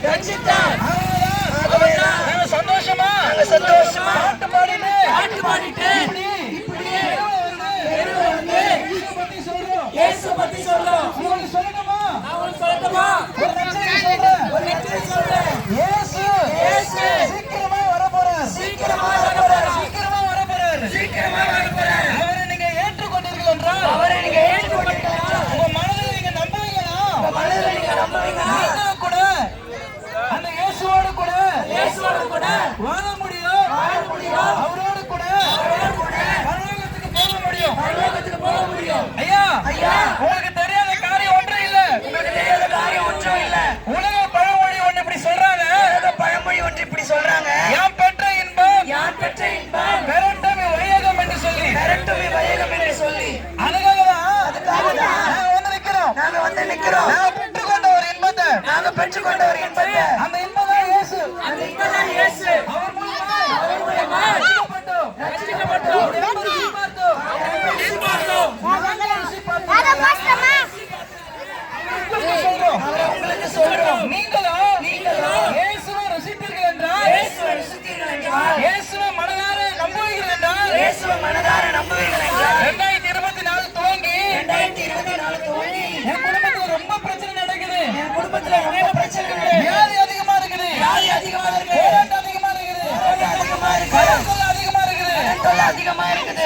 ரட்சித்தார். நாங்க சந்தோஷமா பாட்டு பாடிட்டு இப்படியே இயேசு பத்தி சொல்றோம். உங்களுக்கு சொல்லணுமா? அவங்களுக்கு சொல்லட்டுமா? ஒரு நற்செய்தி சொல்றேன். ஒரு நெற்றியை சொல்றேன். இயேசு சீக்கிரமா வரப்போறார். சீக்கிரமா வரப்போறார். சீக்கிரமா வரப்போறார். சீக்கிரமா வரப்போறார். அவரை நீங்க ஏற்றுக்கொண்டீர்கள் என்றால், அவரை நீங்க ஏற்றுக்கொண்டீங்களா? உங்க மனதில் நீங்க நம்புவீங்களா? உங்க மனதில் நீங்க நம்புவீங்களா? நீங்க கூட அந்த இயேசுவோடு கூட கூட வாழ முடியும். அவரோடு கூட பரலோகத்துக்கு போக முடியும். ஐயா, உங்களுக்கு தெரியாத காரியம் ஒன்றும் இல்ல. உலக பழமொழி ஒன்று இப்படி சொல்றாங்க. யாம் பெற்ற இன்பம் பெறட்டுமே வையகம் என்று சொல்லி. அதுக்காகதான் நாங்க வந்து நிக்கிறோம். நாங்க பெற்றுக்கொண்ட ஒரு இன்பத்தை அந்த இன்பம் தான் இயேசு. அவர் மூலமா ரட்சிக்கப்பட்டோம். உங்களுக்கு சொல்றோம். நீங்களும் இயேசுவை ருசித்தீர்கள் என்றால், இயேசுவை மனதார நம்புவீர்கள் என்றால், 2024 துவங்கி என் குடும்பத்துல ரொம்ப பிரச்சனை நடக்குது. வியாதி அதிகமா இருக்குது. போராட்டம் அதிகமா இருக்குது.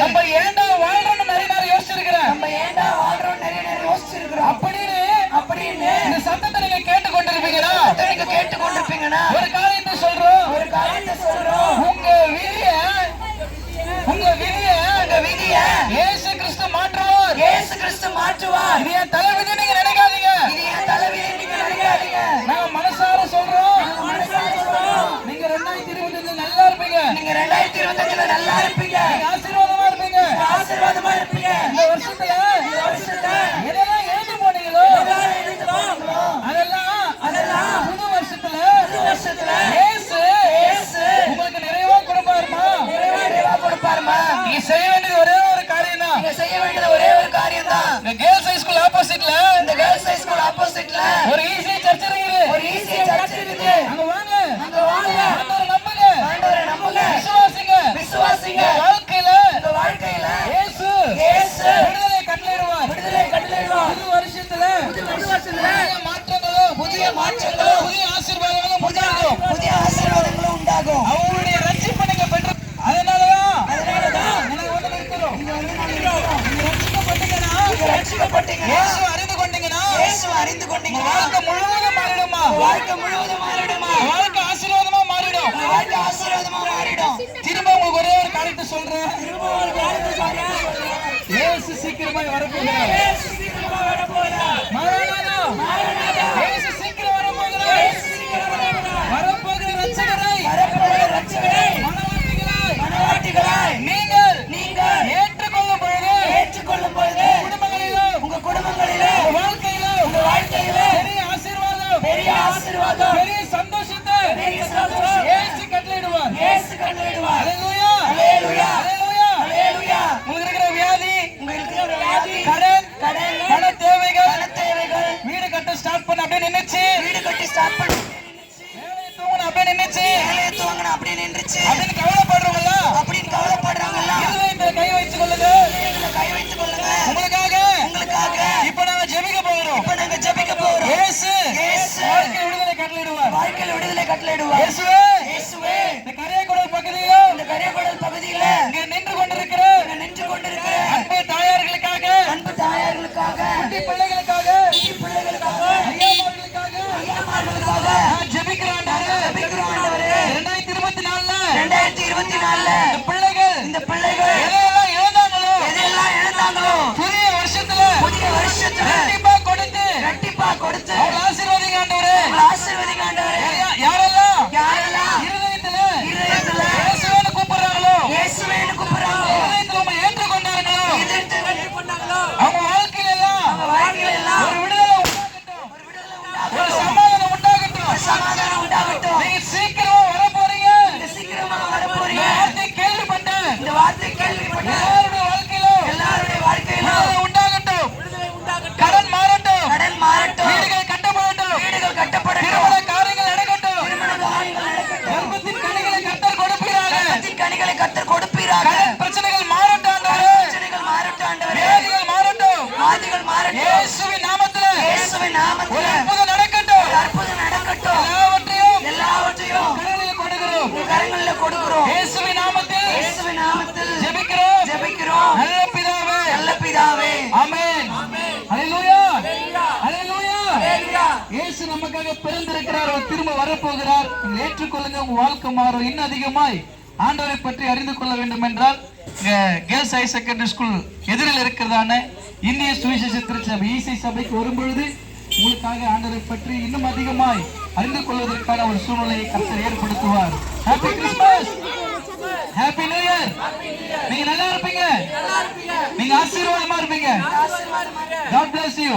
நம்ம ஏண்டா வாழ்றோம்னு நிறைய நேரம் யோசிச்சிருக்கிறேன். அப்படின்னு இந்த சத்தத்தை நீங்க கேட்டுக்கொண்டிருப்பீங்கன்னா, ஒரு காரியத்தை சொல்றோம். உங்க விதிய இயேசு கிறிஸ்து மாற்றுவார். இது என் தலைவிதி நீங்க நினைக்காதீங்க. நாங்க மனசார சொல்றோம். நீங்க 2025 நல்லா இருப்பீங்க. நீங்க ஆசீர்வாதமா இருப்பீங்க. இந்த வருஷத்துல எதெல்லாம் எழுதி போனீங்களோ அதெல்லாம் புது வருஷத்துல இயேசு உங்களுக்கு நிறைவா கொடுப்பாருமா. நீங்க செய்ய வேண்டியது ஒரே ஒரு காரியம் தான். இந்த கேர்ள்ஸ் ஹை ஸ்கூல் ஆப்போசிட்ல ஒரு ஈஸி சர்ச் இருக்குது. அங்க வாங்க. ஆண்டவரை நம்புங்க. விசுவாசிங்க. வாழ்க்கையில இயேசு விடுதலை கட்டளையிடுவார். புது வருஷத்துல புதிய மாற்றங்களும் புதிய ஆசீர்வாதங்களும் உண்டாகும். அவருடைய ரட்சிப்பை நீங்க பெற்று, அதனாலதான் எனக்கு வந்து நிற்கிறோம். ரட்சிக்கப்பட்டீங்கன்னா, இயேசு அறிந்து கொண்டீங்கன்னா வாழ்க்கை முழுவதும் மாறிடுமா. வாழ்க்கை ஆசீர்வாதமா மாறிடும். திரும்ப உங்களுக்கு ஒரே ஒரு காரியத்தை சொல்றேன். இயேசு சீக்கிரமாய் வரப்போகிறார். இயேசு சீக்கிரம் வரப்போகிற ரட்சகரை மனவாட்டிகளாய் நீங்கள் ஏற்றுக்கொள்ளும் பொழுது உங்க குடும்பங்களிலும் உங்க வாழ்க்கையிலும் பெரிய ஆசீர்வாதம் பெரிய சந்தோஷத்தை இயேசு கட்டளையிடுவார். அல்லேலூயா. உங்களுக்கு இருக்கிற வியாதி, கடன், பண தேவைகள், வீடு கட்ட ஸ்டார்ட் பண்ண அப்படியே நின்னுச்சு. வேலையை தூங்கணும் அப்படியே நின்னுச்சு. அப்படின்னு கவலைப்படுறவங்களா இருதயத்தை கை வைத்துக் கொள்ளுங்க. உங்களுக்காக இப்ப நாங்க ஜெபிக்க போகிறோம். இயேசு வாழ்க்கை விடுதலை கட்டளையிடுவார். இயேசுவே, இந்த கரையக்குடல் பகுதியில இங்க நின்று கொண்டிருக்கிற அன்பு தாயார்களுக்காக, குட்டி பிள்ளைகளுக்காக, ஐயாமார்களுக்காக நான் ஜெபிக்கிறேன். 2024 போகிறார், அவர் திரும்ப வரப்போகிறார். நீங்கள் ஏற்றுக்கொள்ளுங்க, உங்க வாழ்க்கை மாறும். இன்னும் அதிகமாய் ஆண்டவரை பற்றி அறிந்து கொள்ள வேண்டும் என்றால் கேர்ள்ஸ் ஹை செகண்டரி ஸ்கூல் எதிரில் இருக்கிறதான இந்திய சுவிசேஷ திருச்சபை ஈசை சபைக்கு வரும்பொழுது உங்களுக்காக ஆண்டவரை பற்றி இன்னும் அதிகமாய் அறிந்து கொள்வதற்கான ஒரு சூழ்நிலையை கர்த்தர் ஏற்படுத்துவார். Happy Christmas, happy new year. நீங்க நல்லா இருப்பீங்க, நீங்க ஆசீர்வாதமா இருப்பீங்க. God bless you.